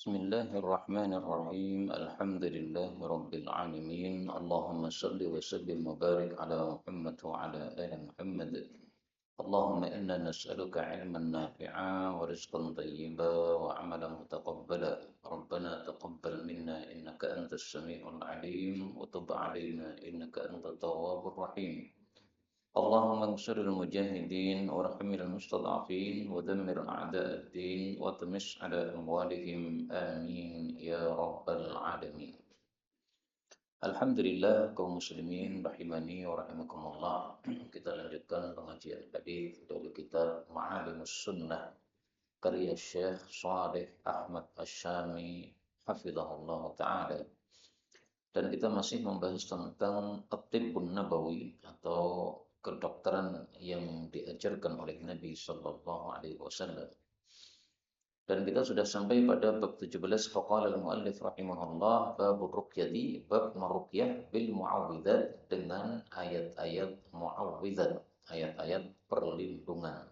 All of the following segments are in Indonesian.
بسم الله الرحمن الرحيم الحمد لله رب العالمين اللهم صل وسلم وبارك على محمد وعلى آل محمد اللهم إنا نسألك علما نافعا ورزقا طيبا وعملا متقبلا ربنا تقبل منا إنك أنت السميع العليم وتب علينا إنك أنت التواب الرحيم اللهم انصر المجاهدين وارحم المستضعفين ودمر أعداء الدين واطمس على أموالهم آمين يا رب العالمين. Alhamdulillah kaum muslimin rahimani wa rahimakumullah. Kita lanjutkan pengajian hadis dari kitab Ma'alimus Sunnah karya Syekh Shalih Ahmad Asy-Syami hafizahullah taala. Dan kita masih membahas tentang At-Tibbun Nabawi atau kedokteran yang diajarkan oleh Nabi Sallallahu Alaihi Wasallam. Dan kita sudah sampai pada bab 17 faqala al-muallif rahimahullah bab ruqyati bab meruqyah bil muawwidzat dengan ayat-ayat muawwidzat, ayat-ayat perlindungan.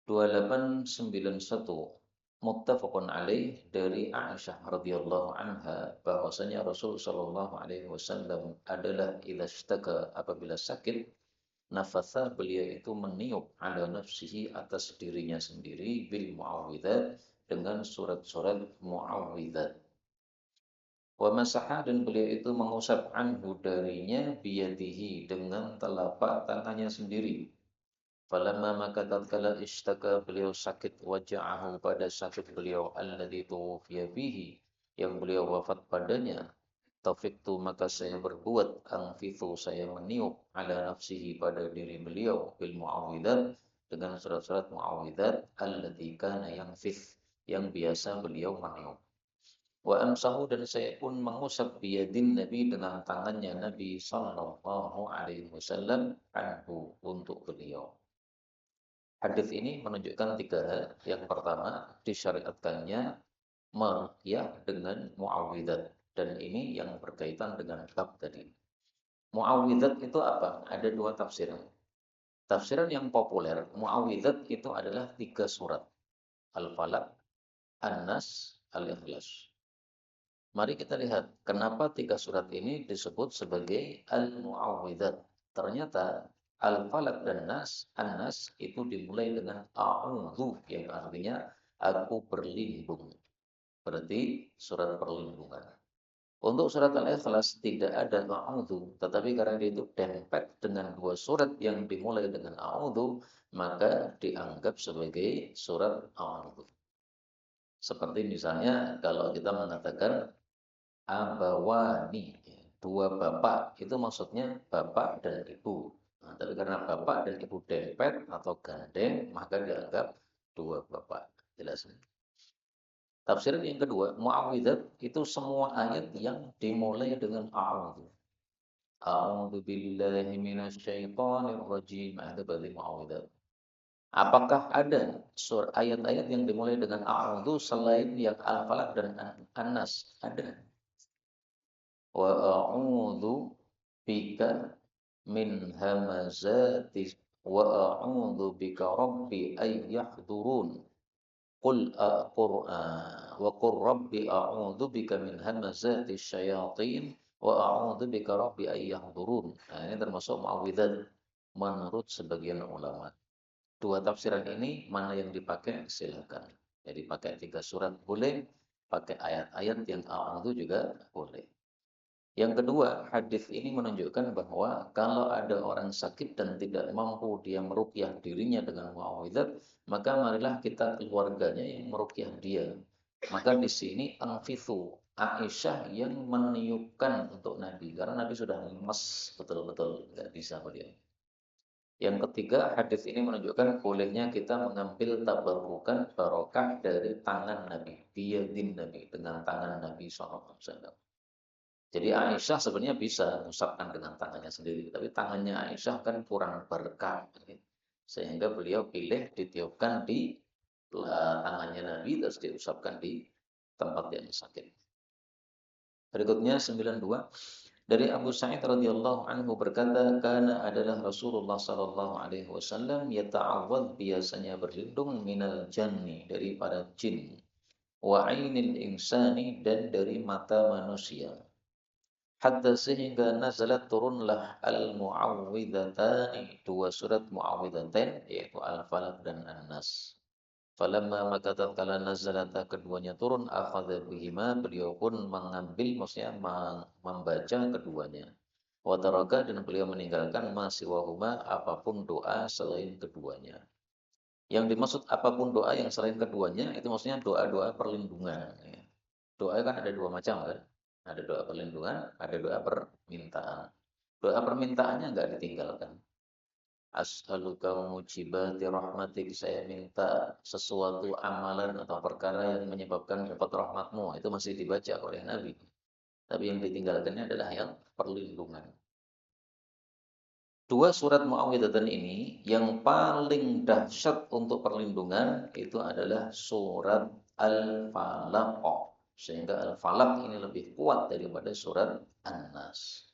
2891 muttafaqun alaih dari Aisyah radhiyallahu anha bahwasanya Rasul sallallahu alaihi wasallam adalah idza apabila sakit nafasa beliau itu meniup ala nafsihi atas dirinya sendiri bil muawwidzat dengan surat-surat muawwidzat. Wa masaha dan beliau itu mengusap anhu darinya biyadihi dengan telapak tangannya sendiri. Falamma maka tatkala ishtaka beliau sakit waja'ahu pada sakit beliau alladzi tuwfiya fihi yang beliau wafat padanya. Taufiktu maka saya berbuat angfitu saya meniup ala nafsihi pada diri beliau bil muawwidzat dengan surat-surat muawwidzat allati kana yanfith yang biasa beliau meniup. Wa amsahu dan saya pun mengusap biyadin Nabi dengan tangannya Nabi sallallahu alaihi wasallam anhu untuk beliau. Hadis ini menunjukkan tiga hal. Yang pertama, disyariatkannya meruqyah dengan muawwidzat. Dan ini yang berkaitan dengan bab tadi. Muawwidzat itu apa? Ada dua tafsiran. Tafsiran yang populer, muawwidzat itu adalah tiga surat. Al-Falaq, An-Nas, Al-Ikhlas. Mari kita lihat, kenapa tiga surat ini disebut sebagai Al-Muawwidzat. Ternyata Al-Falaq dan Nas, An-Nas itu dimulai dengan A'udzu yang artinya aku berlindung. Berarti surat perlindungan. Untuk surat Al-Ikhlas tidak ada A'udzu, tetapi karena itu dempet dengan dua surat yang dimulai dengan A'udzu, maka dianggap sebagai surat A'udzu. Seperti misalnya kalau kita mengatakan abawani, dua bapak, itu maksudnya bapak dan ibu. Nah, tapi karena bapak dan ibu dempet atau gandeng, maka dianggap dua bapak. Jelas. Tafsiran yang kedua, muawwidzat itu semua ayat yang dimulai dengan a'udzu. A'udzu billahi minasyaitonir rajim. Itu berarti muawwidzat. Apakah ada ayat-ayat yang dimulai dengan a'udzu selain yang Al-Falaq dan An-Nas? Ada. Wa a'udzu bika min hamazati wa a'udzu bika rabbi ay yahdurun. Qul wa qur rabbi a'udzu bika min hamazati syayatin wa a'udzu bika rabbi ay yahdurun. Nah, ini termasuk muawwidzat menurut sebagian ulama. Dua tafsiran ini mana yang dipakai silakan. Jadi pakai tiga surat boleh, pakai ayat-ayat yang a'udzu juga boleh. Yang kedua, hadis ini menunjukkan bahwa kalau ada orang sakit dan tidak mampu dia meruqyah dirinya dengan muawwidzat, maka marilah kita keluarganya yang meruqyah dia. Maka di sini anfithu Aisyah yang meniupkan untuk Nabi karena Nabi sudah lemas betul-betul nggak bisa beliau. Yang ketiga, hadis ini menunjukkan bolehnya kita mengambil tabarukan barokah dari tangan Nabi, biyadin Nabi dengan tangan Nabi SAW. Jadi Aisyah sebenarnya bisa mengusapkan dengan tangannya sendiri, tapi tangannya Aisyah kan kurang berkah, sehingga beliau pilih ditiupkan di tangannya Nabi terus diusapkan di tempat yang sakit. Berikutnya 92 dari Abu Sa'id radhiyallahu anhu berkata, "Kana adalah Rasulullah sallallahu alaihi wasallam yata'awwadz biasanya berlindung minal janni daripada jin." wa ainil insani, dan dari mata manusia. Hatta sehingga nazalat turunlah al-mu'awwidhatani, dua surat mu'awwidhatain, yaitu Al-Falaq dan An-Nas. Falamma maka tatkala nazalata keduanya turun, akhadha bihima, beliau pun mengambil, maksudnya membaca keduanya. Wa taraka, dan beliau meninggalkan masiwahuma, apapun doa selain keduanya. Yang dimaksud apapun doa yang selain keduanya itu maksudnya doa-doa perlindungan. Ya. Doa kan ada dua macam kan. Ada doa perlindungan, ada doa permintaan. Doa permintaannya enggak ditinggalkan. As'aluka mujibati rahmatik, saya minta sesuatu amalan atau perkara yang menyebabkan dapat rahmatmu. Itu masih dibaca oleh Nabi. Tapi yang ditinggalkannya adalah yang perlindungan. Dua surat Muawwidhatan ini yang paling dahsyat untuk perlindungan itu adalah surat Al-Falaq. Sehingga Al-Falaq ini lebih kuat daripada surat An-Nas.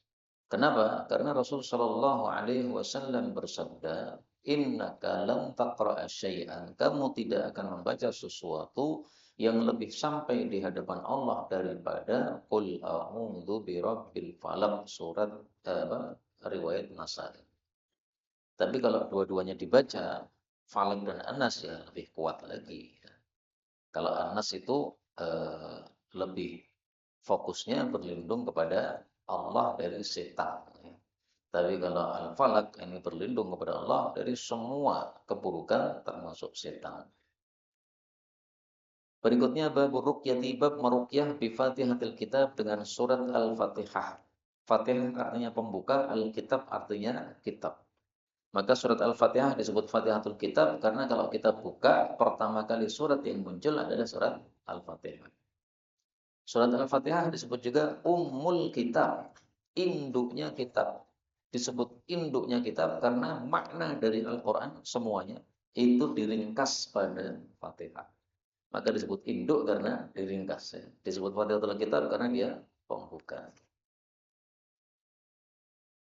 Kenapa? Karena Rasul Shallallahu Alaihi Wasallam bersabda, Innaka lam taqra'a syai'an. Kamu tidak akan membaca sesuatu yang lebih sampai di hadapan Allah daripada Qul a'udzu birabbil falaq, surat riwayat Nasai. Tapi kalau dua-duanya dibaca, Falaq dan Anas ya lebih kuat lagi. Kalau Anas itu lebih fokusnya berlindung kepada Allah dari setan. Tapi kalau Al-Falaq ini berlindung kepada Allah dari semua keburukan termasuk setan. Berikutnya bab ruqyati, bab meruqyah bi Fatihatil Kitab, dengan surat Al-Fatihah. Fatihah artinya pembuka, Al-Kitab artinya kitab. Maka surat Al-Fatihah disebut Fatihatul Kitab karena kalau kita buka pertama kali surat yang muncul adalah surat Al-Fatihah. Surat Al-Fatihah disebut juga Ummul Kitab, induknya kitab. Disebut induknya kitab karena makna dari Al-Quran semuanya itu diringkas pada Fatihah. Maka disebut induk karena diringkas. Ya. Disebut Fatihatul Kitab karena dia pembuka.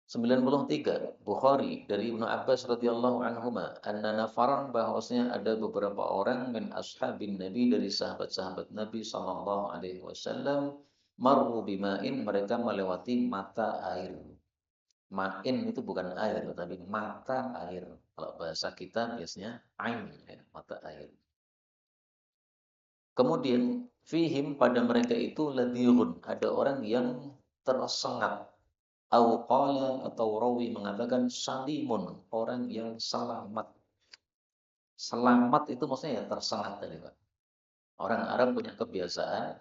93 Bukhari dari Ibnu Abbas radhiyallahu anhuma, anna nafaran, bahwasanya ada beberapa orang min ashabin Nabi, dari sahabat-sahabat Nabi sallallahu alaihi wasallam, marru bima'in, mereka melewati mata air. Ma'in itu bukan air tapi mata air. Kalau bahasa kita biasanya ain, ya, mata air. Kemudian fihim, pada mereka itu ladhirun, ada orang yang tersengat. Atau rawi mengatakan salimun, orang yang selamat. Selamat itu maksudnya ya tersengat tadi Pak. Orang Arab punya kebiasaan,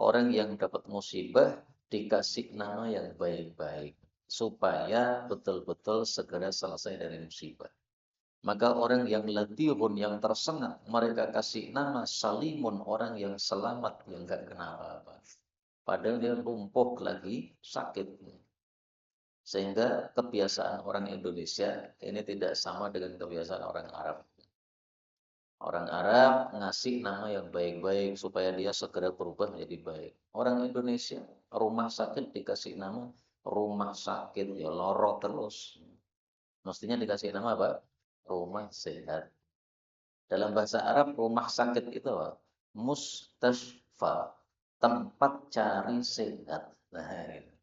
orang yang dapat musibah dikasih nama yang baik-baik supaya betul-betul segera selesai dari musibah. Maka orang yang ladihun, yang tersengat, mereka kasih nama salimun, orang yang selamat, yang enggak kena apa-apa. Padahal dia lumpuh lagi, sakit. Sehingga kebiasaan orang Indonesia ini tidak sama dengan kebiasaan orang Arab. Orang Arab ngasih nama yang baik-baik supaya dia segera berubah menjadi baik. Orang Indonesia, rumah sakit dikasih nama rumah sakit, ya loro terus. Mestinya dikasih nama apa? Rumah sehat. Dalam bahasa Arab, rumah sakit itu apa? Mustashfa, tempat cari sehat. Nah, ini.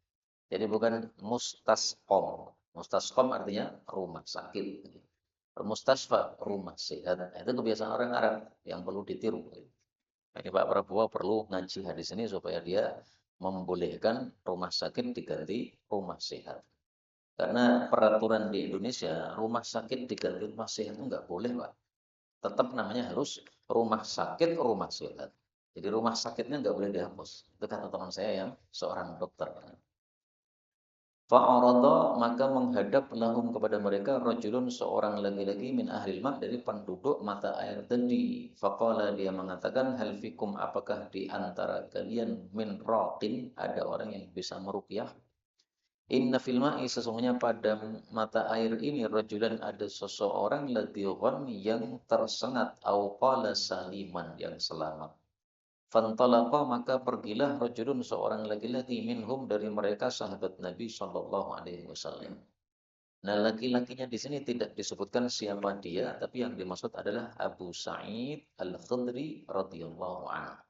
Jadi bukan mustasqom. Mustasqom artinya rumah sakit. Mustasfa, rumah sehat. Nah, itu kebiasaan orang Arab yang perlu ditiru. Ini Pak Prabowo perlu ngaji hadis ini supaya dia membolehkan rumah sakit diganti rumah sehat. Karena peraturan di Indonesia, rumah sakit diganti rumah sehat itu nggak boleh, Pak. Tetap namanya harus rumah sakit, rumah sehat. Jadi rumah sakitnya nggak boleh dihapus. Itu kata teman saya yang seorang dokter. Fa'arada, maka menghadap lahum kepada mereka rajulun, seorang laki-laki min ahlil ma', dari penduduk mata air tadi. Faqala, dia mengatakan, hal fikum, apakah di antara kalian min raqin, ada orang yang bisa meruqyah? Inna fil ma'i, sesungguhnya pada mata air ini, rajulan, ada seseorang ladhiqan, yang tersengat, au qala saliman, yang selamat. Fantalaqa, maka pergilah rajulun, seorang laki-laki, minhum, dari mereka sahabat Nabi sallallahu alaihi wasallam. Nah, laki-lakinya di sini tidak disebutkan siapa dia, tapi yang dimaksud adalah Abu Sa'id Al-Khudri radhiyallahu anhu.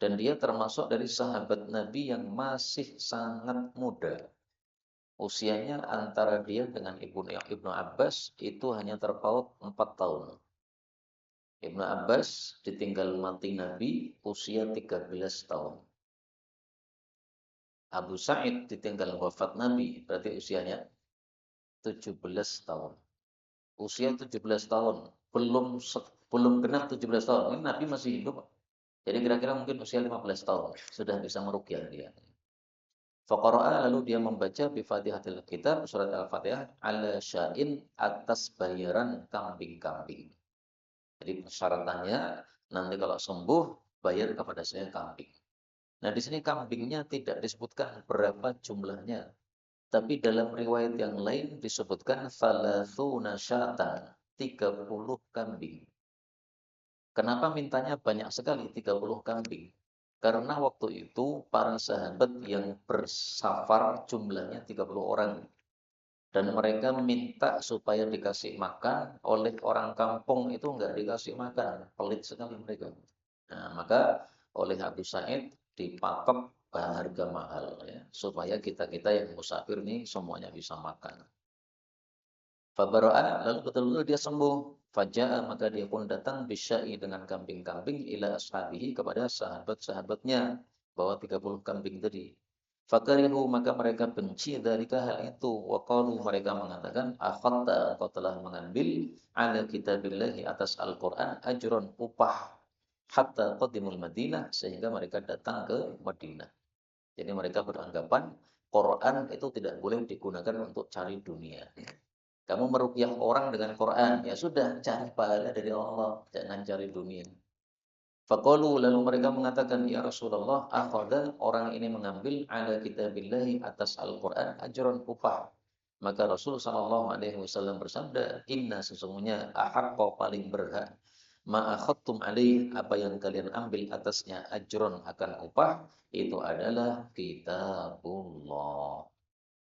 Dan dia termasuk dari sahabat Nabi yang masih sangat muda. Usianya antara dia dengan Ibnu Abbas itu hanya terpaut 4 tahun. Ibnu Abbas ditinggal mati Nabi usia 13 tahun. Abu Sa'id ditinggal wafat Nabi, berarti usianya 17 tahun. Usia 17 tahun, belum genap 17 tahun. Ini Nabi masih hidup. Jadi kira-kira mungkin usia 15 tahun sudah bisa meruqyah dia. Faqara'a, lalu dia membaca bi Fatihatil Kitab, surat Al-Fatihah, ala sya'in, atas bayaran kambing-kambing. Jadi persyaratannya nanti kalau sembuh bayar kepada saya kambing. Nah, di sini kambingnya tidak disebutkan berapa jumlahnya. Tapi dalam riwayat yang lain disebutkan thalathuna syatan, 30 kambing. Kenapa mintanya banyak sekali 30 kambing? Karena waktu itu para sahabat yang bersafar jumlahnya 30 orang. Dan mereka minta supaya dikasih makan, oleh orang kampung itu enggak dikasih makan. Pelit sekali mereka. Nah, maka oleh Abu Sa'id dipatok harga mahal ya, supaya kita-kita yang musafir nih semuanya bisa makan. Fabara'a, lalu betul-betul dia sembuh. Faja'a, maka dia pun datang bisyai dengan kambing-kambing ila ashabihi, kepada sahabat-sahabatnya, bawa 30 kambing tadi. Fakarihu, maka mereka benci dari hal itu. Waqalu, mereka mengatakan, akhatta, engkau telah mengambil ala kitabillahi, atas Al-Quran, ajron, upah, hatta qadimul Madinah, sehingga mereka datang ke Madinah. Jadi mereka beranggapan Quran itu tidak boleh digunakan untuk cari dunia. Kamu meruqyah orang dengan Quran, ya sudah, cari pahala dari Allah, jangan cari dunia. Faqalu, lalu mereka mengatakan, ya Rasulullah, akhadha, orang ini mengambil ala kitabillahi, atas Al-Quran, ajron, upah. Maka Rasul sallallahu alaihi wasallam bersabda, inna, sesungguhnya, ahaqqa, paling berhak, ma akhadtum alaih, apa yang kalian ambil atasnya ajron, akan upah, itu adalah kitabullah.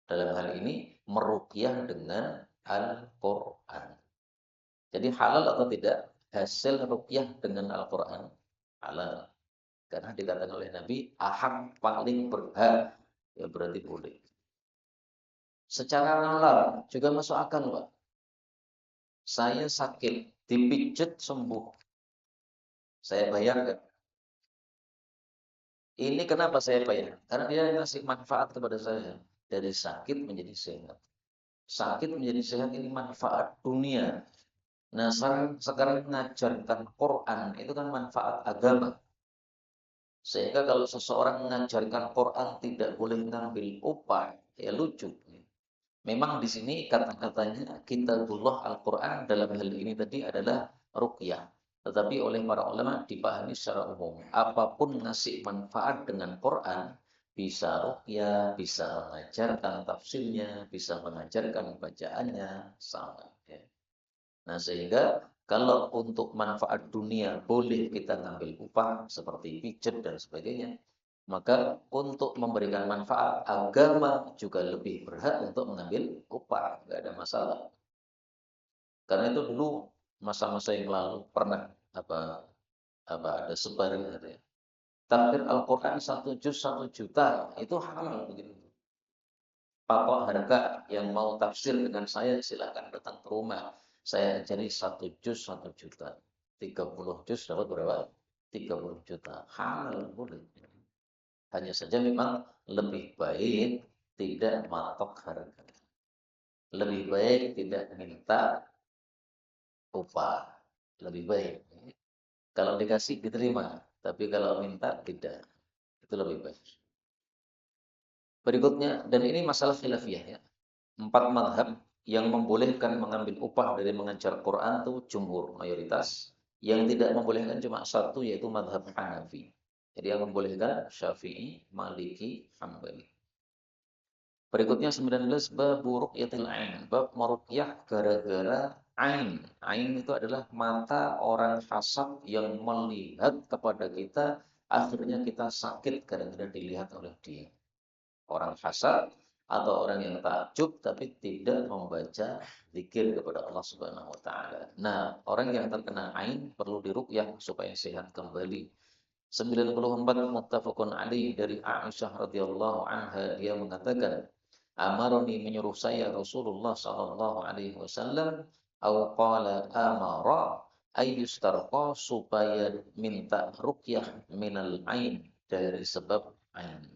Dalam hal ini meruqyah dengan Al-Quran. Jadi halal atau tidak hasil ruqyah dengan Al-Quran? Halal. Karena dikatakan oleh Nabi, aham, paling berhak, ya berarti boleh. Secara nalar juga masuk akal, Pak. Saya sakit, dipijat sembuh. Saya bayar. Ini kenapa saya bayar? Karena dia ngasih manfaat kepada saya. Dari sakit menjadi sehat. Sakit menjadi sehat, ini manfaat dunia. Nah, sekarang mengajarkan Quran itu kan manfaat agama. Sehingga kalau seseorang mengajarkan Quran tidak boleh ngambil upah, ya lucu. Memang di sini kata-katanya kitabullah Al-Quran dalam hal ini tadi adalah ruqyah. Tetapi oleh para ulama dipahami secara umum. Apapun ngasih manfaat dengan Quran, bisa ruqyah, bisa mengajarkan tafsirnya, bisa mengajarkan bacaannya, sama. Ya. Nah, sehingga kalau untuk manfaat dunia boleh kita ngambil upah seperti pijat dan sebagainya, maka untuk memberikan manfaat agama juga lebih berhak untuk mengambil upah, nggak ada masalah. Karena itu dulu masa-masa yang lalu pernah apa apa ada sebar gitu ya. Tafsir Al-Quran 1 juz 1 juta itu halal begitu. Patok harga yang mau tafsir dengan saya silakan datang ke rumah. Saya ajari 1 juz 1 juta. 30 juz dapat berapa? 30 juta. Halal boleh. Hanya saja memang lebih baik tidak matok harga. Lebih baik tidak minta upah. Lebih baik. Kalau dikasih diterima. Tapi kalau minta tidak. Itu lebih baik. Berikutnya, dan ini masalah khilafiyah ya. 4 madhab yang membolehkan mengambil upah dari mengajar Quran itu jumhur, mayoritas. Yang tidak membolehkan cuma satu, yaitu madhab Hanafi. Jadi yang membolehkan Syafi'i, Maliki, Hambali. Berikutnya 19, bab ruqyatil ain, bab meruqyah gara-gara ain. Ain itu adalah mata orang hasad yang melihat kepada kita, akhirnya kita sakit gara-gara dilihat oleh dia. Orang hasad atau orang yang takjub tapi tidak membaca zikir kepada Allah Subhanahu wa taala. Nah, orang yang terkena ain perlu diruqyah supaya sehat kembali. 94 muttafaqun alaih dari Aisyah radhiyallahu anha, dia mengatakan, amaroni, menyuruh saya Rasulullah sallallahu alaihi wasallam, au qala amara ayyustarqa, supaya minta ruqyah minal ain, dari sebab ain.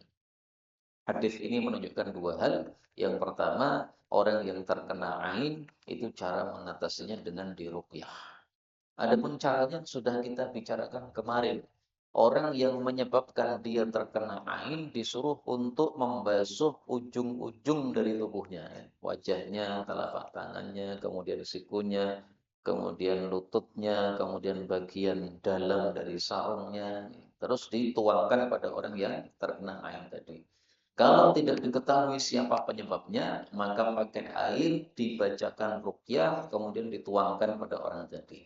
Hadis ini menunjukkan dua hal. Yang pertama, orang yang terkena ain itu cara mengatasinya dengan diruqyah. Adapun caranya sudah kita bicarakan kemarin. Orang yang menyebabkan dia terkena ain disuruh untuk membasuh ujung-ujung dari tubuhnya, ya. Wajahnya, telapak tangannya, kemudian sikunya, kemudian lututnya, kemudian bagian dalam dari sarungnya. Terus dituangkan pada orang yang terkena ain tadi. Kalau tidak diketahui siapa penyebabnya, maka pakai air, dibacakan ruqyah, kemudian dituangkan pada orang tadi.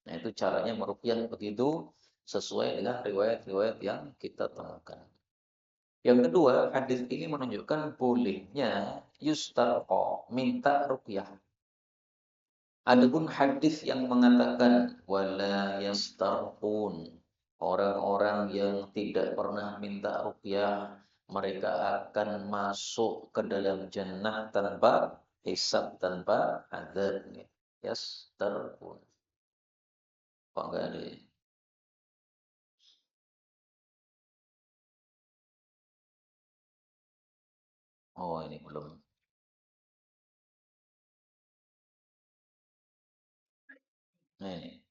Nah, itu caranya meruqyah begitu, sesuai dengan riwayat-riwayat yang kita temukan. Yang kedua, hadis ini menunjukkan bolehnya yustarqa, minta ruqyah. Adapun hadis yang mengatakan wala yastarqun, orang-orang yang tidak pernah minta ruqyah, mereka akan masuk ke dalam jannah tanpa hisab, tanpa azab. Yastarqun. Kok enggak ada ya? Oh, ini belum. Nah, ini.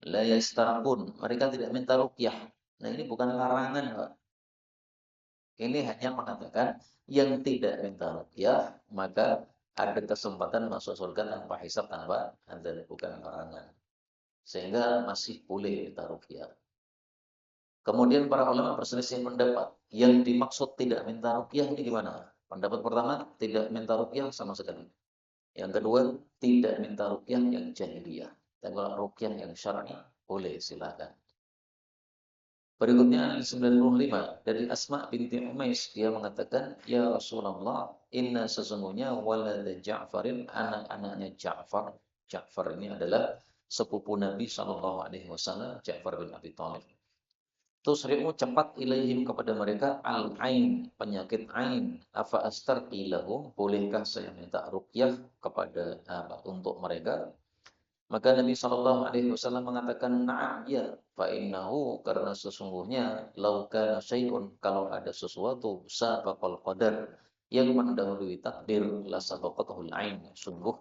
La yastarqun, mereka tidak minta ruqyah. Nah, ini bukan larangan, Pak. Ini hanya mengatakan yang tidak minta ruqyah, maka ada kesempatan masuk surga tanpa hisab, tanpa azab, bukan larangan. Sehingga masih boleh minta ruqyah. Kemudian para ulama berselisih pendapat. Yang dimaksud tidak minta ruqyah ini gimana? Pendapat pertama, tidak minta ruqyah sama sekali. Yang kedua, tidak minta ruqyah yang jahiliyah. Dan kalau ruqyah yang syar'i, boleh, silakan. Berikutnya 95 dari Asma binti Umais, dia mengatakan, ya Rasulullah, inna, sesungguhnya walad Ja'farin, anak-anaknya Ja'far. Ja'far ini adalah sepupu Nabi Shallallahu Alaihi Wasallam, Ja'far bin Abi Thalib. Tusri'u, cepat, ilaihim, kepada mereka, al-ain, penyakit ain. Afa astarqi lahum, bolehkah saya minta ruqyah kepada untuk mereka? Maka Nabi Shallallahu Alaihi Wasallam mengatakan, na'am, ya, fa'innahu, karena sesungguhnya, lauka syai'un, kalau ada sesuatu, sabaqal qadar, yang mendahului takdir, la sabaqatuhul ain, sungguh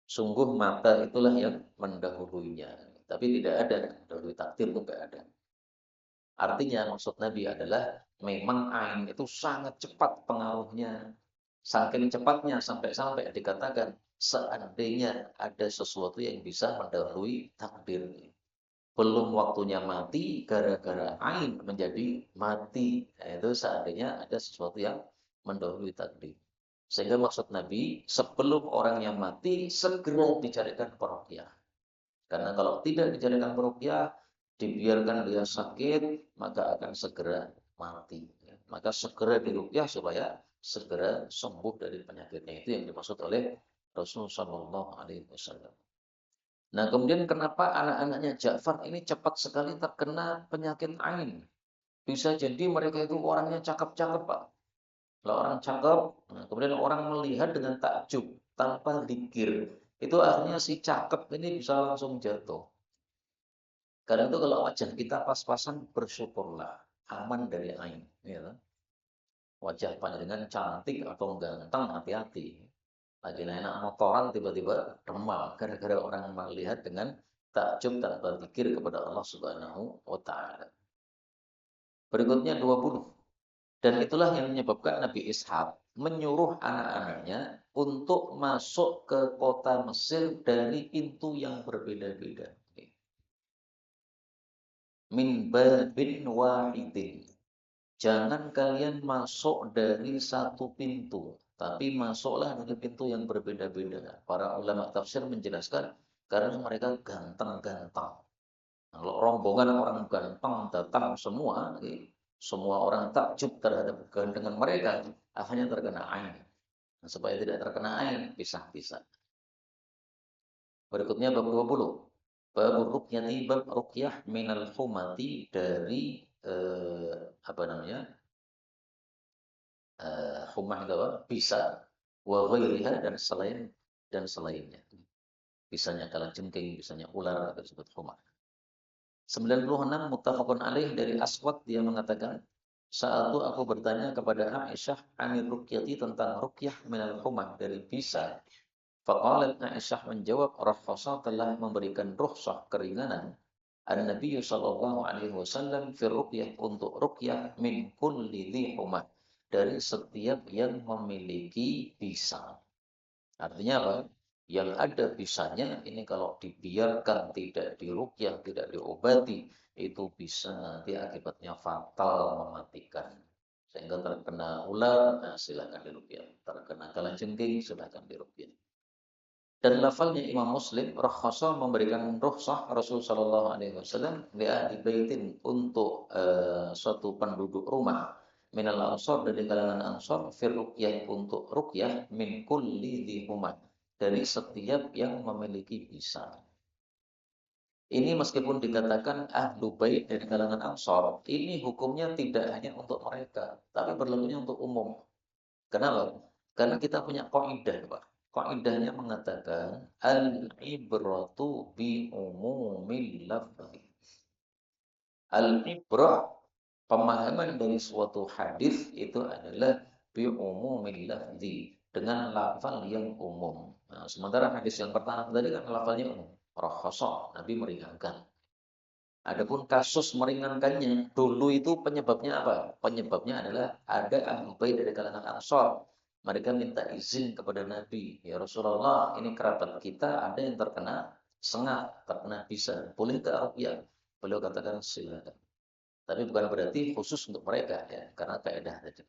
sungguh mata itulah yang mendahuluinya. Tapi tidak ada mendahului takdir, itu tidak ada. Artinya maksud Nabi adalah memang ain itu sangat cepat pengaruhnya. Saking cepatnya sampai-sampai dikatakan seandainya ada sesuatu yang bisa mendahului takdir. Belum waktunya mati, gara-gara ain menjadi mati. Nah, itu seandainya ada sesuatu yang mendahului takdir. Sehingga maksud Nabi, sebelum orang yang mati, segera dicarikan peruqyah. Karena kalau tidak dicarikan peruqyah, dibiarkan dia sakit, maka akan segera mati. Maka segera diruqyah supaya segera sembuh dari penyakitnya. Itu yang dimaksud oleh Rasulullah Shallallahu Alaihi Wasallam. Nah, kemudian kenapa anak-anaknya Ja'far ini cepat sekali terkena penyakit ain? Bisa jadi mereka itu orangnya cakep-cakep, Pak. Kalau orang cakep, nah, kemudian orang melihat dengan takjub tanpa dikir, itu artinya si cakep ini bisa langsung jatuh. Karena itu kalau wajah kita pas-pasan, bersyukurlah, aman dari ain. Ya. Wajah panjenengan cantik atau ganteng, hati-hati. Lagi enak motoran, tiba-tiba demam. Gara-gara orang melihat dengan takjub dan berzikir kepada Allah Subhanahu wa Ta'ala. Berikutnya 20. Dan itulah yang menyebabkan Nabi Ishaq menyuruh anak-anaknya untuk masuk ke kota Mesir dari pintu yang berbeda-beda. Min babin wahidin. Jangan kalian masuk dari satu pintu, tapi masuklah dari pintu yang berbeda-beda. Para ulama tafsir menjelaskan karena mereka ganteng-ganteng. Kalau rombongan orang ganteng datang semua, semua orang takjub terhadap kegantengan mereka, akhirnya terkena ain. Nah, supaya tidak terkena ain, pisah-pisah. Berikutnya bab 20. Bab ruqyati bab ruqyah minal humati dari apa namanya? Humah itu apa? Bisa wa ghairiha dan selainnya. Bisanya kalajengking, bisanya ular atau disebut humah. 96 muttafaqun alaih dari Aswad dia mengatakan saat itu aku bertanya kepada Aisyah anil ruqyati tentang ruqyah minal humah dari bisa. Faqalat Aisyah menjawab rakhasa telah memberikan rukhsah keringanan An-Nabi sallallahu alaihi wasallam fi ruqyah untuk ruqyah min kulli dhi humah dari setiap yang memiliki bisa. Artinya apa? Yang ada bisanya ini kalau dibiarkan tidak diruqyah, tidak diobati, itu bisa nanti akibatnya fatal mematikan. Sehingga terkena ular, nah silakan diruqyah. Terkena kalajengking, silakan diruqyah. Dan lafalnya Imam Muslim, rakhasa memberikan rukhsah Rasul sallallahu alaihi wasallam li ahli baitin untuk suatu penduduk rumah minal ansor dari kalangan ansor fir ruqyah untuk ruqyah min kulli dhi humah dari setiap yang memiliki bisa. Ini meskipun dikatakan ahlu bait dari kalangan ansor, ini hukumnya tidak hanya untuk mereka, tapi berlakunya untuk umum. Kenapa? Karena kita punya kaidah, Pak. Kaidahnya mengatakan al-ibratu bi umumil lafzi. Al-ibrah pemahaman dari suatu hadis itu adalah bi umumil lafzi dengan lafal yang umum. Nah, sementara hadis yang pertama tadi kan lafalnya umum. Rakhasa, Nabi meringankan. Adapun kasus meringankannya, dulu itu penyebabnya apa? Penyebabnya adalah ada ahli bait dari kalangan Ansor. Mereka minta izin kepada Nabi, ya Rasulullah, ini kerabat kita ada yang terkena sengat, terkena bisa. Boleh ke ruqyah? Beliau katakan silakan. Tapi bukan berarti khusus untuk mereka ya, karena kaidah tadi.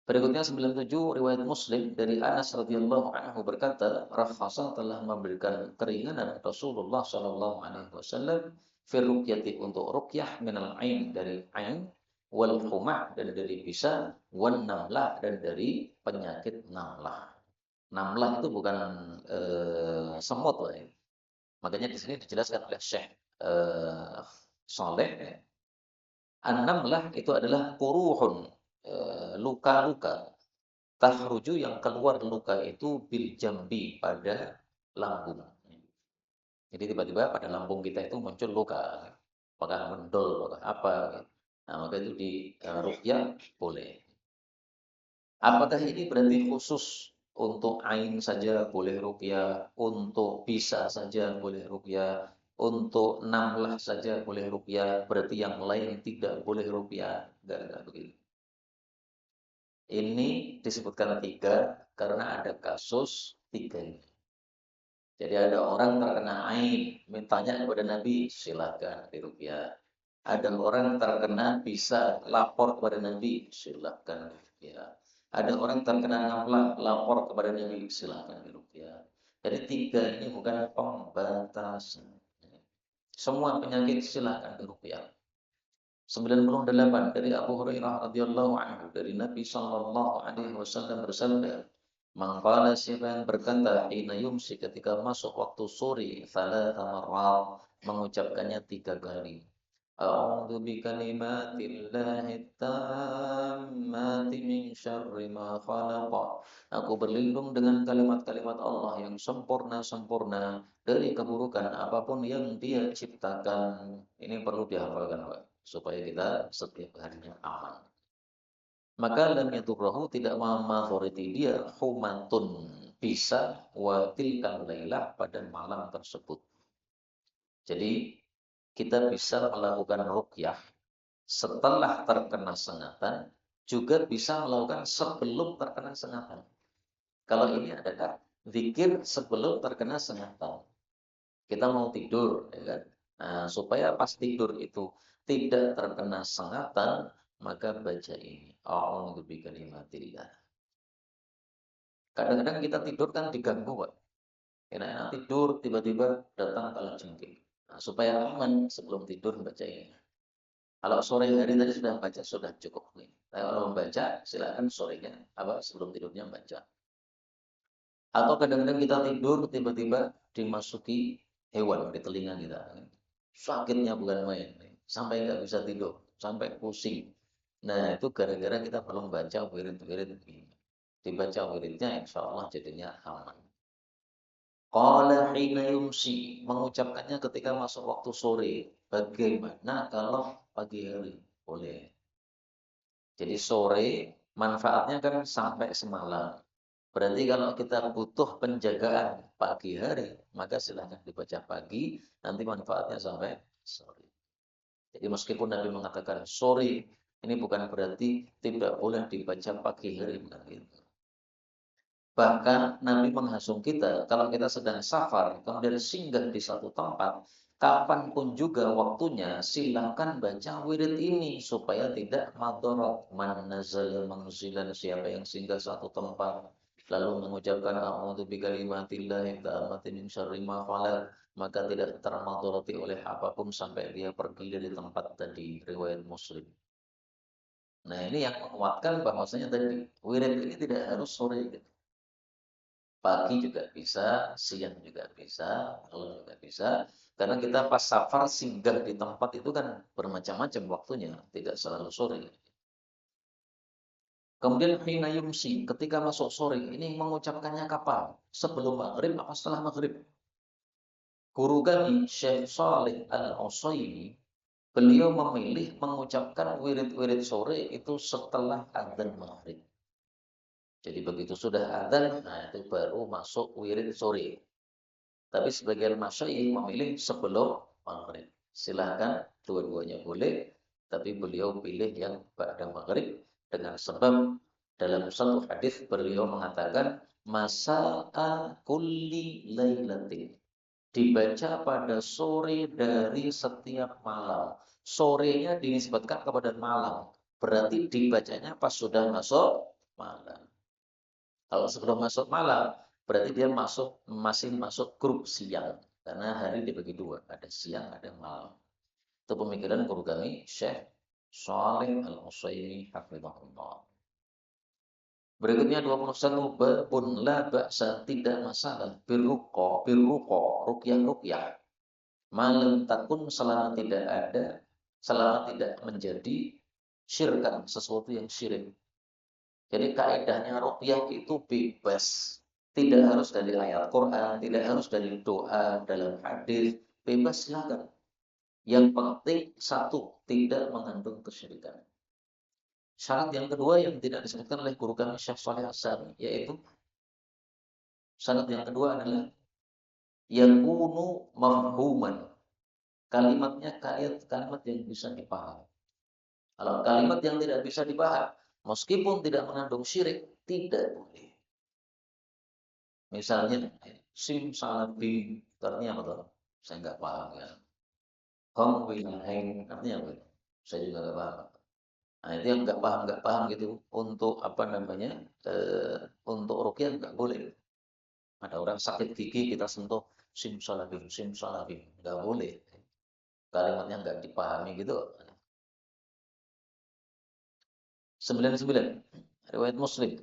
Berikutnya 97 riwayat Muslim dari Anas radhiyallahu anhu berkata, Rakhasa telah memberikan keringanan Rasulullah sallallahu alaihi wasallam fi ruqyati untuk ruqyah minal ain dari ain wal humah dan dari bisa wan namlah dan dari penyakit namlah. Namlah itu bukan semut ya. Makanya di sini dijelaskan oleh Syekh Saleh ya. An-namlah itu adalah kuruhun luka-luka tahruju yang keluar luka itu bil jambi pada lambung. Jadi tiba-tiba pada lambung kita itu muncul luka, apakah mendol, apakah apa. Nah, maka itu di ruqyah boleh. Apakah ini berarti khusus untuk ain saja boleh ruqyah, untuk bisa saja boleh ruqyah, untuk namlah saja boleh ruqyah, berarti yang lain tidak boleh ruqyah? Enggak begitu. Ini disebutkan tiga karena ada kasus tiga ini. Jadi ada orang terkena ain, mintanya kepada Nabi, silakan diruqyah. Ada orang terkena bisa lapor kepada Nabi, silakan diruqyah. Ada orang terkena namlah, lapor kepada Nabi, silakan diruqyah. Jadi tiga ini bukan pembatasan. Semua penyakit silakan diruqyah. 98 dari Abu Hurairah radhiyallahu anhu dari Nabi sallallahu alaihi wasallam bersabda, "Man qala siapa yang berkata hina yumsi ketika masuk waktu sore thalatha marrat mengucapkannya 3 kali. A'udzu bikalimatillahi tammati min syarri ma khalaq. Aku berlindung dengan kalimat-kalimat Allah yang sempurna-sempurna dari keburukan apapun yang Dia ciptakan. Ini perlu dihafalkan, Pak, supaya kita setiap harinya aman. Maka lam yadurrahu tidak memazoriti dia humatun bisa wa tilkal lailah pada malam tersebut. Jadi kita bisa melakukan ruqyah setelah terkena sengatan, juga bisa melakukan sebelum terkena sengatan. Kalau ini adalah zikir sebelum terkena sengatan. Kita mau tidur, ya kan? Nah, supaya pas tidur itu tidak terkena sengatan, maka baca ini. A'udzu bikalimatillah. Kadang-kadang kita tidur kan diganggu, Pak. Enak-enak tidur, tiba-tiba datang kalajengking. Nah, supaya aman sebelum tidur baca ini. Kalau sore hari tadi sudah baca sudah cukup nih. Nah, kalau membaca silakan sorenya apa sebelum tidurnya baca. Atau kadang-kadang kita tidur tiba-tiba dimasuki hewan di telinga kita. Sakitnya bukan main, sampai nggak bisa tidur, sampai pusing. Nah, itu gara-gara kita belum baca wirid-wirid ini. Dibaca wiridnya, insya Allah jadinya aman. Qala hina yumsi, mengucapkannya ketika masuk waktu sore. Bagaimana kalau pagi hari? Boleh. Jadi sore manfaatnya kan sampai semalam. Berarti kalau kita butuh penjagaan pagi hari, maka silahkan dibaca pagi, nanti manfaatnya sampai sore. Jadi meskipun Nabi mengatakan sore, ini bukan berarti tidak boleh dibaca pagi hari, bukan gitu. Bahkan Nabi menghasung kita, kalau kita sedang safar, kemudian singgah di satu tempat, kapanpun juga waktunya, silahkan baca wirid ini, supaya tidak madharat. Man nazala manzilan, siapa yang singgah satu tempat, lalu mengucapkan a'udzu bikalimatillahi tammati min syarri ma khalaq, maka tidak termadharati oleh apapun sampai dia pergi dari tempat tadi, riwayat Muslim. Nah ini yang menguatkan bahwasanya tadi, wirid ini tidak harus sore gitu. Pagi juga bisa, siang juga bisa, malam juga bisa. Karena kita pas safar singgah di tempat itu kan bermacam-macam waktunya, tidak selalu sore. Kemudian hina yumsi, ketika masuk sore, ini mengucapkannya kapan? Sebelum maghrib apa setelah maghrib? Guru kami, Syekh Saleh Al-Utsaimin, beliau memilih mengucapkan wirid-wirid sore itu setelah adzan maghrib. Jadi begitu sudah adzan, nah itu baru masuk wirid sore. Tapi sebagian masyayikh memilih sebelum maghrib. Silahkan dua-duanya boleh, tapi beliau pilih yang ba'da maghrib dengan sebab dalam satu hadis beliau mengatakan masa'a kulli lailatin, dibaca pada sore dari setiap malam. Sorenya dinisbatkan kepada malam, berarti dibacanya pas sudah masuk malam. Kalau sebelum masuk malam, berarti dia masih masuk grup siang. Karena hari dibagi dua, ada siang, ada malam. Itu pemikiran guru kami, Syekh Shalih Al-Utsaimin hafizahullah. Berikutnya 21, babun la ba'sa, tidak masalah birruqa, ruqyah. Malam takun, selama tidak ada, selama tidak menjadi syirkan, sesuatu yang syirik. Jadi kaidahnya ruqyah itu bebas. Tidak harus dari ayat Quran, tidak harus dari doa dalam hadis, bebas silakan. Yang penting satu, tidak mengandung kesyirikan. Syarat yang kedua yang tidak disebutkan oleh guru kami Syekh Shalih As-Sami, yaitu syarat yang kedua adalah yakunu mafhuman. Kalimatnya kalimat yang bisa dipahami. Kalau kalimat yang tidak bisa dipahami, meskipun tidak mengandung syirik, tidak boleh. Misalnya simsalabim, artinya apa tuh? Saya nggak paham ya. Hong will hang, artinya apa? Saya juga nggak paham. Nah itu yang nggak paham gitu. Untuk apa namanya? Untuk ruqyah nggak boleh. Ada orang sakit gigi kita sentuh simsalabim, nggak boleh. Kalimatnya nggak dipahami gitu. 99 riwayat Muslim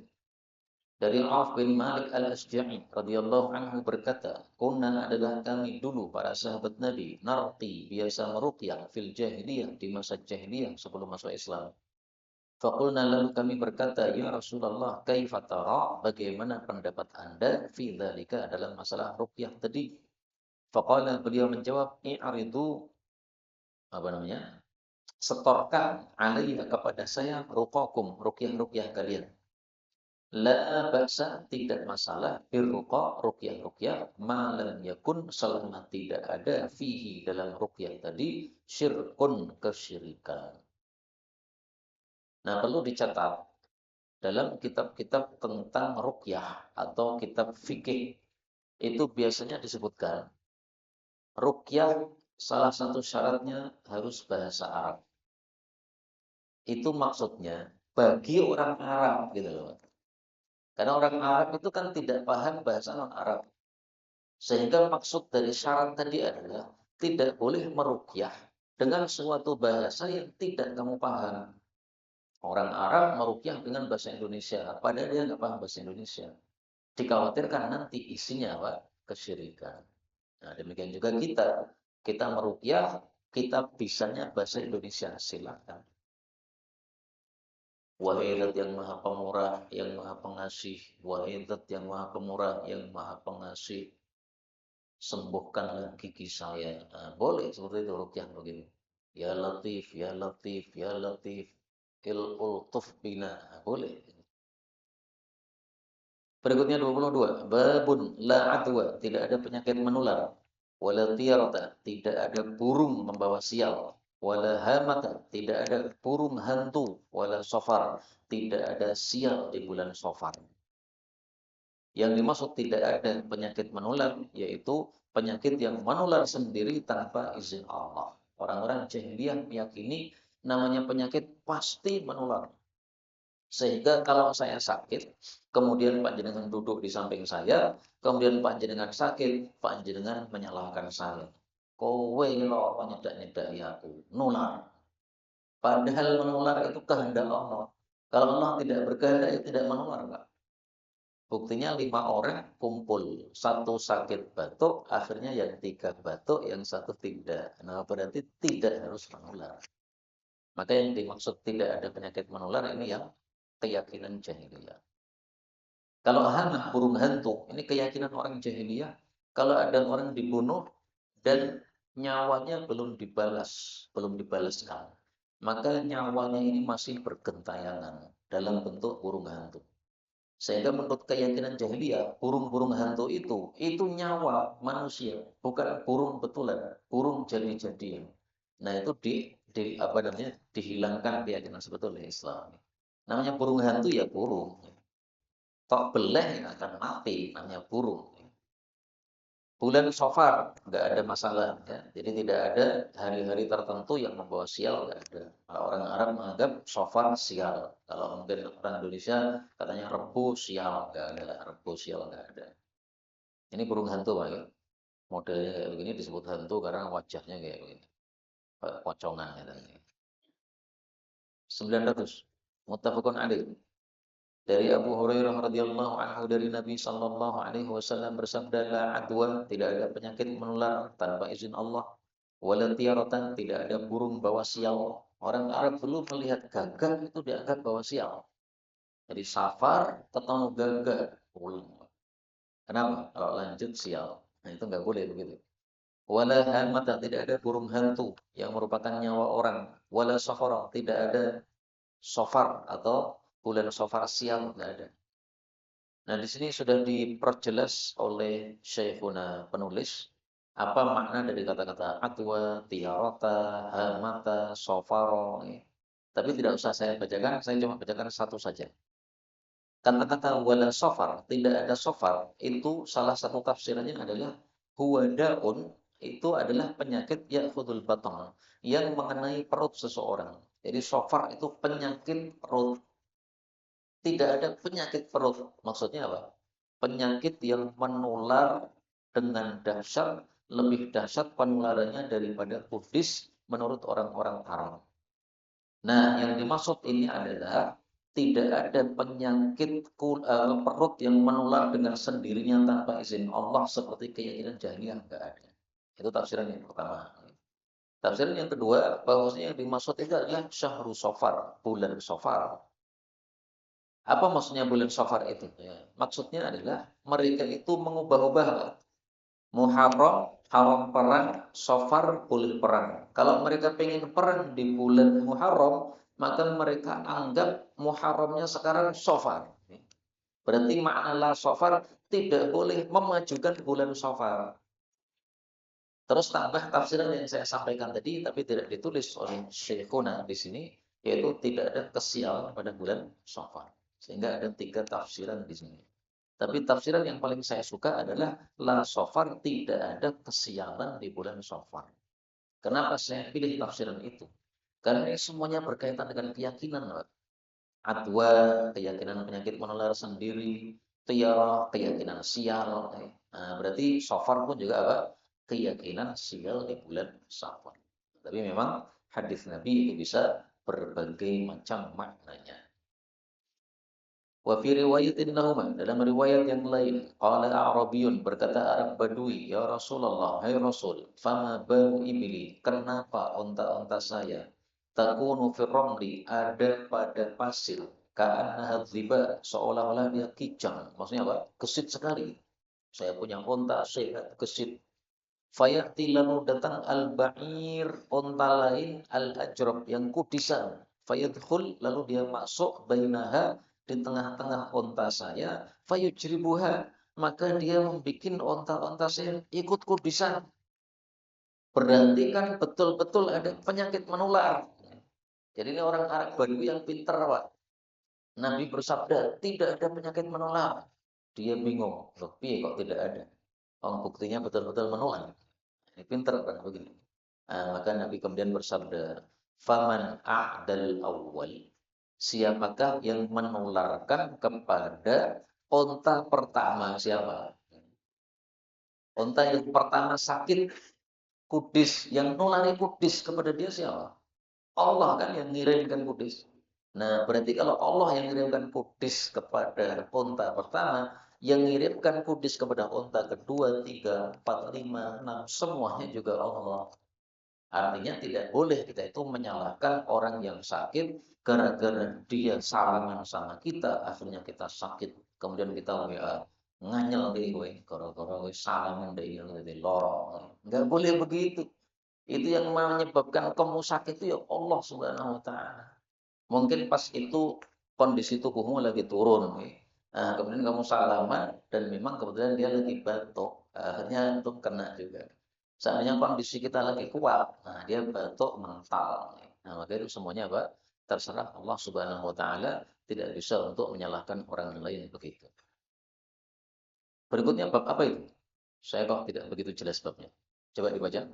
dari Auf bin Malik al-Asja'i radhiyallahu anhu berkata, "Kunna, adalah kami dulu para sahabat Nabi, narqi, biasa meruqyah fil jahiliyah, di masa jahiliyah sebelum masuk Islam. Faqulna, lalu kami berkata, ya Rasulullah, kaifa tara, bagaimana pendapat Anda fi dzalika, dalam masalah ruqyah tadi?" Faqala, beliau menjawab, "I'ridu," apa namanya? "Setorkan alaiya, kepada saya, ruqakum, ruqyah-ruqyah kalian. La ba'sa, tidak masalah, birruqa, ruqyah-ruqyah, ma lam yakun, selama tidak ada, fihi, dalam ruqyah tadi, syirkun, kesyirikan." Nah, perlu dicatat, dalam kitab-kitab tentang ruqyah atau kitab fikih, itu biasanya disebutkan, ruqyah salah satu syaratnya harus bahasa Arab. Itu maksudnya, bagi orang Arab, gitu loh. Karena orang Arab itu kan tidak paham bahasa non-Arab. Sehingga maksud dari syarat tadi adalah tidak boleh meruqyah dengan suatu bahasa yang tidak kamu paham. Orang Arab meruqyah dengan bahasa Indonesia, padahal dia nggak paham bahasa Indonesia. Dikhawatirkan nanti isinya apa? Kesyirikan. Nah, demikian juga kita meruqyah, kita bisanya bahasa Indonesia, silakan. Wahai Zat yang Maha Pemurah, yang Maha Pengasih, wahai Zat yang Maha Pemurah, yang Maha Pengasih, sembuhkanlah gigi saya. Nah, boleh seperti itu ruqyah begitu. Ya Latif, ya Latif, ya Latif, ultuf bina. Nah, boleh. Berikutnya 22. Babun la adwa, tidak ada penyakit menular. Wala tiyarata, tidak ada burung membawa sial. Wala hamata, tidak ada burung hantu. Wala sofar, tidak ada sial di bulan sofar. Yang dimaksud tidak ada penyakit menular, yaitu penyakit yang menular sendiri tanpa izin Allah. Orang-orang jahiliyah meyakini namanya penyakit pasti menular. Sehingga kalau saya sakit, kemudian panjenengan duduk di samping saya, kemudian panjenengan sakit, panjenengan menyalahkan saya. Kowe lo nyedak-nyedak aku, nular. Padahal menular itu kehendak Allah. Kalau Allah tidak berkehendak, itu tidak menular, Pak. Buktinya 5 orang kumpul, satu sakit batuk, akhirnya yang 3 batuk, yang satu tidak. Nah, berarti tidak harus menular. Maka yang dimaksud tidak ada penyakit menular ini yang keyakinan jahiliyah. Kalau hana, burung hantu, ini keyakinan orang jahiliyah. Kalau ada orang dibunuh dan nyawanya belum dibalaskan, maka nyawanya ini masih bergentayangan dalam bentuk burung hantu. Sehingga menurut keyakinan jahiliyah, burung-burung hantu itu nyawa manusia, bukan burung betulan, burung jadi-jadian. Nah, itu apa namanya? Dihilangkan keyakinan sebetulnya Islam. Namanya burung hantu ya burung. Tok beleh akan mati, namanya burung. Bulan Safar nggak ada masalah, ya. Jadi tidak ada hari-hari tertentu yang membawa sial, nggak ada. Kalau orang Arab menganggap Safar sial. Kalau mungkin orang Indonesia katanya Rebu sial, nggak ada. Rebu sial nggak ada. Ini burung hantu, Pak, ya. Modelnya kayak begini disebut hantu karena wajahnya kayak begini, pocongan katanya. 900. Muttafaqun alaih. Dari Abu Hurairah radhiyallahu anhu dari Nabi sallallahu alaihi wasallam bersabda, la adwa, tidak ada penyakit menular tanpa izin Allah. Wala tiyaratan, tidak ada burung bawa sial. Orang Arab dulu melihat gagak itu dianggap bawa sial. Jadi safar ketemu gagak. Kenapa? Kalau lanjut sial. Nah, itu nggak boleh begitu. Wala hamata, tidak ada burung hantu yang merupakan nyawa orang. Wala safara, tidak ada sofar atau bulan sofar sial, nggak ada. Nah, di sini sudah diperjelas oleh Syekhuna penulis apa makna dari kata-kata atwa, tiarata, hamata, sofaro. Ya. Tapi tidak usah saya bacakan, saya cuma bacakan satu saja. Kata-kata wala sofar, tidak ada sofar, itu salah satu tafsirannya adalah huwa daun, itu adalah penyakit ya'khudul batang, yang mengenai perut seseorang. Jadi sofar itu penyakit perut. Tidak ada penyakit perut. Maksudnya apa? Penyakit yang menular dengan dahsyat, lebih dahsyat penularannya daripada kudis menurut orang-orang Arab. Nah, yang dimaksud ini adalah tidak ada penyakit perut yang menular dengan sendirinya tanpa izin Allah seperti keyakinan jahiliyah, enggak ada. Itu tafsiran yang pertama. Tafsiran yang kedua, bahwasanya yang dimaksud itu adalah syahrul safar, bulan safar. Apa maksudnya bulan Safar itu? Ya, maksudnya adalah mereka itu mengubah-ubah Muharram, haram perang, Safar boleh perang. Kalau mereka pengen perang di bulan Muharram, maka mereka anggap Muharramnya sekarang Safar. Berarti makna la Safar tidak boleh memajukan bulan Safar. Terus tambah tafsiran yang saya sampaikan tadi, tapi tidak ditulis oleh Syekhuna di sini, yaitu tidak ada kesialan pada bulan Safar. Sehingga ada 3 tafsiran di sini. Tapi tafsiran yang paling saya suka adalah la Safar, tidak ada kesialan di bulan Safar. Kenapa saya pilih tafsiran itu? Karena ini semuanya berkaitan dengan keyakinan, Pak. Adwa, keyakinan penyakit menular sendiri, tiarah, keyakinan sial. Nah, berarti Safar pun juga apa? Keyakinan sial di bulan Safar. Tapi memang hadis Nabi itu bisa berbagai macam maknanya. Wa fi riwayatin lahuma, dalam riwayat yang lain, qala A'rabiyun, berkata Arab Badui, ya Rasulullah, hai Rasul, fama balu ibli, kenapa onta-onta saya takunu fi ramli, ada pada pasir, ka'annaha dhiba, seolah-olah dia kijang. Maksudnya apa? Gesit sekali. Saya punya onta sehat, gesit. Fayati, lalu datang al-ba'ir, onta lain, al-ajrab, yang kudisan. Fayadkhul, lalu dia masuk bainaha, di tengah-tengah onta saya. Fayujribuha, maka dia membuat onta-onta saya ikut kudisan. Berarti kan betul-betul ada penyakit menular. Jadi ini orang Arab Badui yang pintar, Pak. Nabi bersabda, tidak ada penyakit menular. Dia bingung, loh, piye kok tidak ada? Oh, buktinya betul-betul menular. Ini pintar kan begini. Maka Nabi kemudian bersabda, faman a'dal awwal, siapakah yang menularkan kepada onta pertama, siapa? Onta yang pertama sakit kudis, yang nulari kudis kepada dia siapa? Allah kan yang ngirimkan kudis. Nah, berarti kalau Allah yang mengirimkan kudis kepada onta pertama, yang mengirimkan kudis kepada onta kedua, tiga, empat, lima, enam, semuanya juga Allah. Artinya tidak boleh kita itu menyalahkan orang yang sakit gara-gara dia salaman sama kita, akhirnya kita sakit. Kemudian kita nganyel deh gue, gara-gara gue salaman deh di lorong. Enggak boleh begitu. Itu yang menyebabkan kamu sakit itu ya Allah Subhanahu wa taala. Mungkin pas itu kondisi tubuhmu lagi turun, kemudian kamu salaman dan memang kebetulan dia lagi batuk, akhirnya itu kena juga. Seandainya kondisi kita lagi kuat, nah dia batuk mental. Nah, maka itu semuanya apa? Terserah Allah Subhanahu wa taala, tidak bisa untuk menyalahkan orang lain begitu. Berikutnya bab apa itu? Saya kok tidak begitu jelas babnya. Coba dibaca.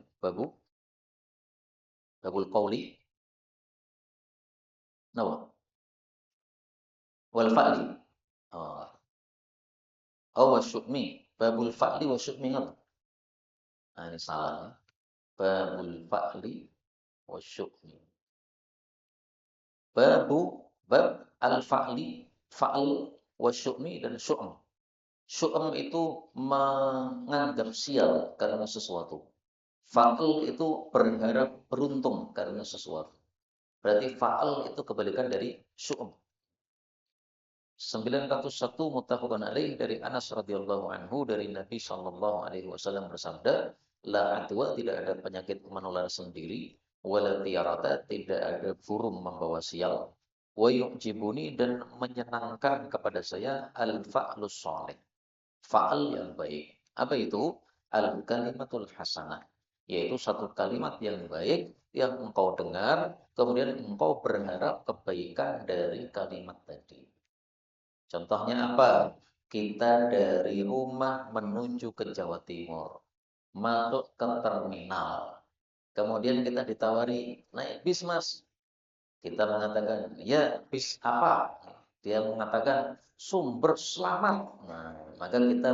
Babul qauli, nawa, wal fa'li. Oh, oh wasyukmi. Babul fa'li wasyukmi. Nah, ini salah. Babul fa'li wasyukmi. Bab al-fa'li, fa'al wasyukmi dan syu'm. Syu'm itu menganggap sial karena sesuatu. Fa'al itu berharap beruntung karena sesuatu. Berarti fa'al itu kebalikan dari syu'm. 901 muttafaqun alaih dari Anas radhiyallahu anhu dari Nabi sallallahu alaihi wasallam bersabda, la adwa, tidak ada penyakit menular sendiri, wala tiarata, tidak ada burung membawa sial, wa yu'jibuni, dan menyenangkan kepada saya al-fa'lus shalih, fa'al yang baik. Apa itu? Al-kalimatul hasanah, yaitu satu kalimat yang baik yang engkau dengar, kemudian engkau berharap kebaikan dari kalimat tadi. Contohnya apa? Kita dari rumah menuju ke Jawa Timur, masuk ke terminal. Kemudian kita ditawari, naik bis mas. Kita mengatakan, ya bis apa? Dia mengatakan, sumber selamat. Nah, maka kita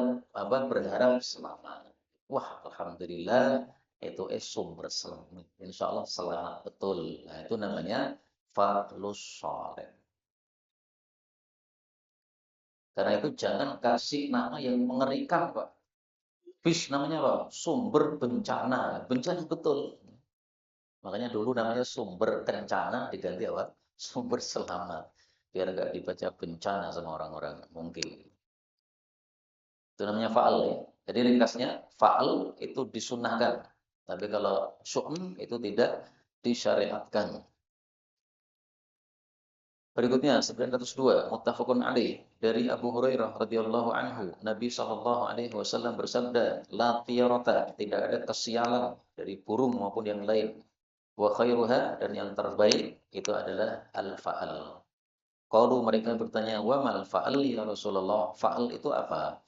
berharap selamat. Wah, Alhamdulillah, itu sumber selamat. Insya Allah selamat betul. Nah, itu namanya fadlus sholeh. Karena itu jangan kasih nama yang mengerikan, Pak. Bis namanya apa? Sumber bencana. Bencana betul. Makanya dulu namanya sumber kencana diganti apa? Sumber selamat. Biar nggak dibaca bencana sama orang-orang. Mungkin. Itu namanya fa'al ya. Jadi ringkasnya, fa'al itu disunahkan. Tapi kalau syu'm itu tidak disyariatkan. Berikutnya 902 muttafaqun alaih dari Abu Hurairah radhiyallahu anhu, Nabi sallallahu alaihi wasallam bersabda, la tiyarata, tidak ada kesialan dari burung maupun yang lain. Wa khairuha, dan yang terbaik itu adalah al-fa'al. Qalu, mereka bertanya, wa mal fa'al ya Rasulullah? Fa'al itu apa?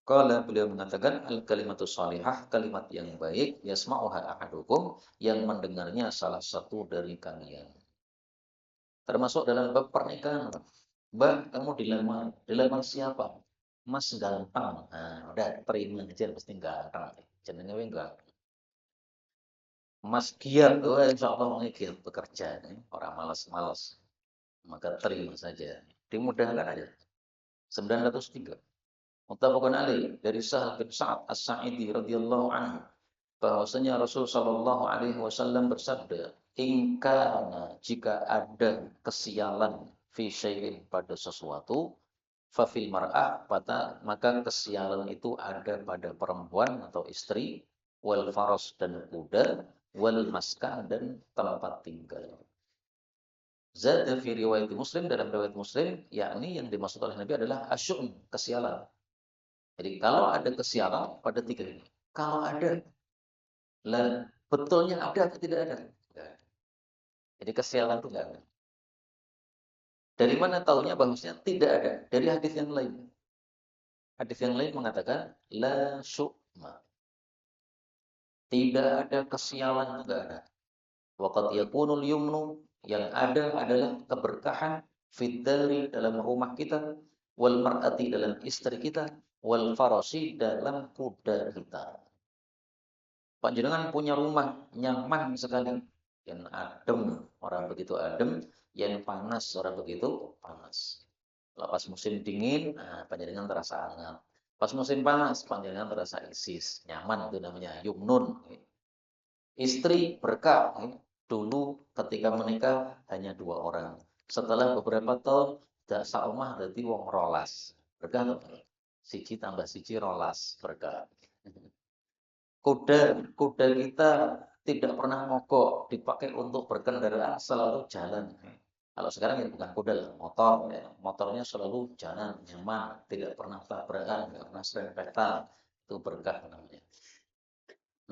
Qala, beliau mengatakan, al-kalimatu shalihah, kalimat yang baik, yasma'uha ahadukum, yang mendengarnya salah satu dari kalian. Termasuk dalam bab pernikahan. Mbak, kamu dilamar. Dilamar siapa? Mas ganteng. Nah, udah terima aja, pasti ganteng. Jenenge wing ganteng. Mas giat, insya Allah giat bekerja. Orang malas-malas. Maka terima saja. Dimudahkan aja. 903. Muttafaqun alaih dari Sahal bin Sa'ad As-Sa'idi radhiyallahu anhu bahwasanya Rasul sallallahu alaihi wasallam bersabda, "In kana jika ada kesialan fi syai'in pada sesuatu, fa fil mar'ah maka kesialan itu ada pada perempuan atau istri, wal faras dan kuda, wal maskan dan tempat tinggal." Zada fi riwayat Muslim, dalam riwayat Muslim, yakni yang dimaksud oleh Nabi adalah asyum, kesialan. Jadi kalau ada kesialan pada tiga ini, kalau ada, lah betulnya ada atau tidak ada? Enggak ada. Jadi kesialan itu enggak ada. Dari mana tahunya bahwasanya tidak ada? Dari hadis yang lain. Hadis yang lain mengatakan la syu'ma. Tidak ada kesialan, itu enggak ada. Waqad yakunul yumnu, yang ada adalah keberkahan fid dari dalam rumah kita, wal mar'ati dalam istri kita, wal farasi dalam kuda kita. Panjenengan punya rumah nyaman sekali, yang adem, orang begitu adem, yang panas, orang begitu panas. Pas musim dingin, nah, panjenengan terasa hangat. Pas musim panas, panjenengan terasa isis, nyaman, itu namanya yumnun. Istri berkah. Dulu ketika menikah hanya 2 orang. Setelah beberapa tahun, dak saumah dadi wong rolas. Berkah siji tambah siji rolas, berkah. Kuda kita tidak pernah mogok, dipakai untuk berkendaraan, selalu jalan. Kalau sekarang ya bukan kuda lah, motor. Ya. Motornya selalu jalan, nyaman, tidak pernah tabrakan, tidak pernah serempetan. Itu berkah namanya.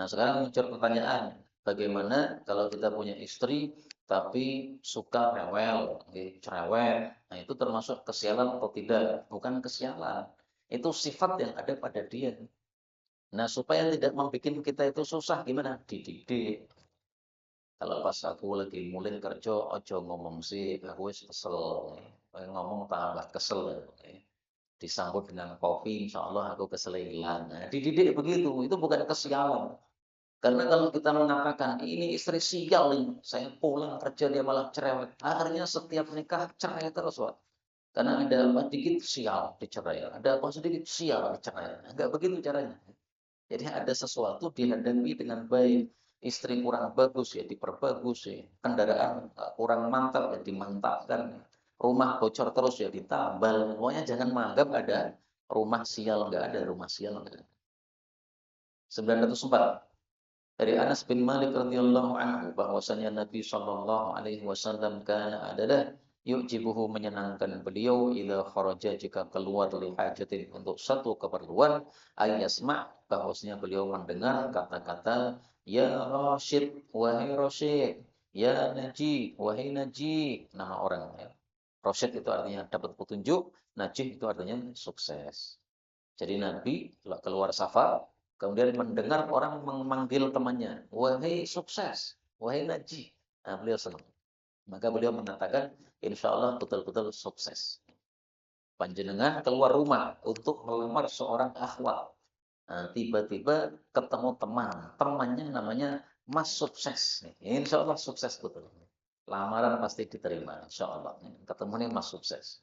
Nah sekarang muncul pertanyaan, bagaimana kalau kita punya istri tapi suka rewel, cerewet, nah itu termasuk kesialan atau tidak? Bukan kesialan, itu sifat yang ada pada dia. Nah, supaya tidak membuat kita itu susah, gimana? Dididik. Kalau pas aku lagi mulai kerja, ojo ngomong sih, aku wis kesel. Ngomong tambah kesel. Disambut dengan kopi, insya Allah aku kesel hilang. Nah, dididik begitu, itu bukan kesialan. Karena kalau kita mengatakan, ini istri sial ini, saya pulang kerja dia malah cerewet. Akhirnya setiap nikah cerai terus, Pak. Karena ada apa dikit sial dicerai, ada apa sedikit sial dicerai. Enggak begitu caranya. Jadi ada sesuatu dihadapi dengan baik. Istri kurang bagus ya diperbagus ya. Kendaraan kurang mantap ya dimantapkan. Rumah bocor terus ya ditambal. Pokoknya jangan menganggap ada rumah sial, enggak ada rumah sial, enggak ada. 904 dari Anas bin Malik radhiyallahu anhu bahwasanya Nabi sallallahu alaihi wasallam kana adalah yujibuhu, menyenangkan beliau, idza kharaja, jika keluar li hajatin, untuk satu keperluan, ayasma, bahwasanya beliau mendengar kata-kata ya Rasyid, wahai Rasyid, ya Naji, wahai Naji, nama orang ya. Rasyid itu artinya dapat petunjuk, Najih itu artinya sukses. Jadi Nabi keluar safar, kemudian mendengar orang memanggil temannya, wahai sukses, wahai Naji. Nah, beliau senang. Maka beliau mengatakan, insya Allah betul-betul sukses. Panjenengan keluar rumah untuk melamar seorang akhwat. Nah, tiba-tiba ketemu teman, temannya namanya Mas Sukses. Insya Allah sukses betul. Lamaran pasti diterima, insya Allah. Ketemu nih Mas Sukses.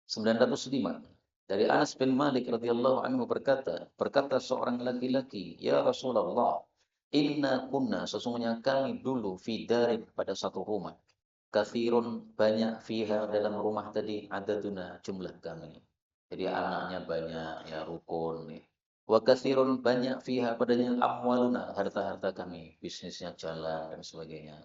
905 dari Anas bin Malik radhiyallahu anhu berkata seorang laki-laki, ya Rasulullah, inna kunna, sesungguhnya kami dulu fidarin, pada satu rumah, kathirun, banyak, fiha, dalam rumah tadi, adaduna, jumlah kami. Jadi anaknya banyak, ya rukun nih. Wa kathirun, banyak, fiha, padanya, amwaluna, harta-harta kami, bisnisnya jalan dan sebagainya.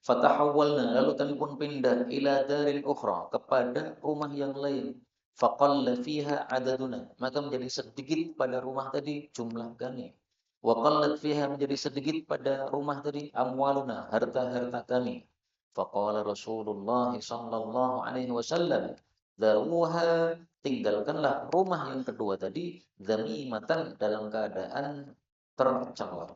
Fatahawwalna, lalu kami pun pindah ila darin ukhra, kepada rumah yang lain. Faqalla fiha adaduna, maka menjadi sedikit pada rumah tadi jumlah kami. Wa qallat fiha, menjadi sedikit pada rumah tadi amwaluna, harta-harta kami. Faqala Rasulullah sallallahu alaihi wasallam, daruha, tinggalkanlah rumah yang kedua tadi, dzamimatan, dalam keadaan tercela.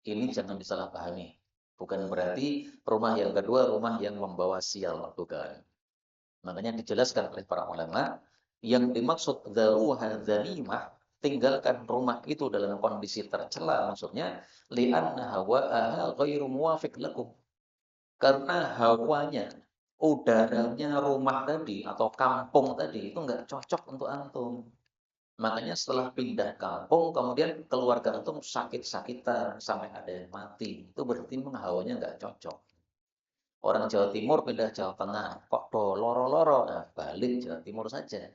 Ini jangan disalahpahami. Bukan berarti rumah yang kedua rumah yang membawa sial, bukan. Makanya dijelaskan oleh para ulama, yang dimaksud daruha dzamimah, tinggalkan rumah itu dalam kondisi tercela, maksudnya li'anna hawa'aha ghairu muwafiq lakum. Karena hawanya, udaranya rumah tadi atau kampung tadi itu nggak cocok untuk antum. Makanya setelah pindah kampung, kemudian keluarga antum sakit-sakitan sampai ada yang mati. Itu berarti memang hawanya nggak cocok. Orang Jawa Timur pindah Jawa Tengah, kok do loro-loro, nah, balik Jawa Timur saja.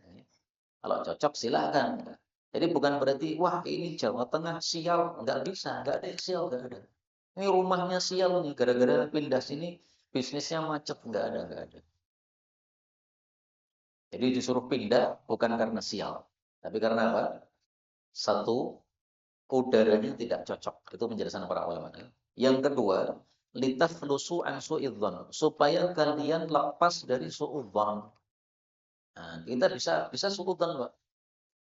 Kalau cocok silakan. Jadi bukan berarti wah ini Jawa Tengah sial, nggak bisa, nggak ada yang sial, nggak ada. Ini rumahnya sial nih, gara-gara pindah sini bisnisnya macet, nggak ada, nggak ada. Jadi disuruh pindah bukan karena sial, tapi karena apa? Satu, udaranya tidak cocok. Itu penjelasan para ulama. Yang kedua, litaflusu an su'idzon, supaya kalian lepas dari su'udzon. Nah, kita bisa su'udzon, Pak.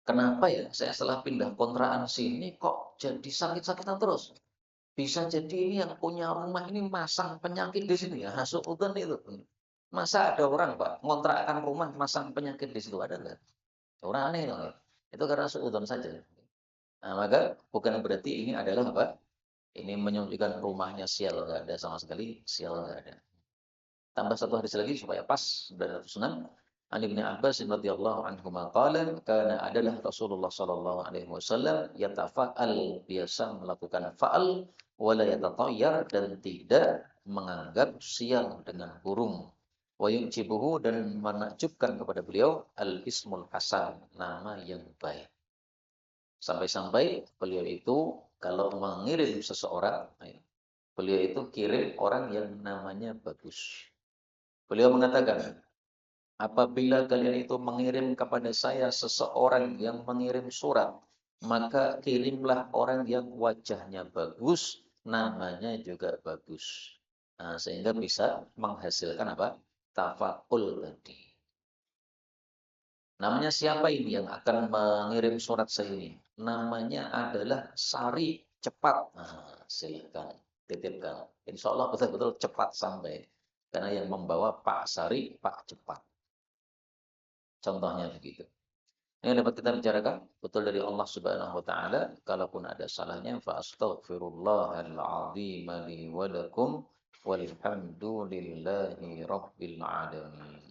Kenapa ya saya setelah pindah kontrakan sini kok jadi sakit-sakitan terus? Bisa jadi ini yang punya rumah ini masang penyakit di sini ya, su'udzon itu. Masa ada orang, Pak, ngontrakkan rumah masang penyakit di situ, ada nggak? Orang aneh dong ya. Itu karena su'udzon saja. Nah, maka bukan berarti ini adalah apa? Ini menunjukkan rumahnya sial, nggak ada sama sekali, sial nggak ada. Tambah satu hadis lagi supaya pas dari Sunan. An Ibnu Abbas radhiyallahu anhu qala kana adalah Rasulullah sallallahu alaihi wasallam yatafa'al, biasa melakukan fa'al wala yatatayyar, dan tidak menganggap sial dengan burung. Wa yujibuhu, dan menakjubkan kepada beliau al ismul hasan, nama yang baik. Sampai-sampai beliau itu kalau mengirim seseorang, beliau itu kirim orang yang namanya bagus. Beliau mengatakan, apabila kalian itu mengirim kepada saya seseorang yang mengirim surat, maka kirimlah orang yang wajahnya bagus, namanya juga bagus. Nah, sehingga bisa menghasilkan apa? Tafakul tadi. Namanya siapa ini yang akan mengirim surat saya ini? Namanya adalah Sari Cepat. Nah, silakan titipkan. Insya Allah betul-betul cepat sampai. Karena yang membawa Pak Sari, Pak Cepat. Contohnya begitu. Ini dapat kita bicarakan betul dari Allah Subhanahu wa taala. Kalaupun ada salahnya, fa astaghfirullahal azim li wa lakum walhamdulillahi rabbil alamin.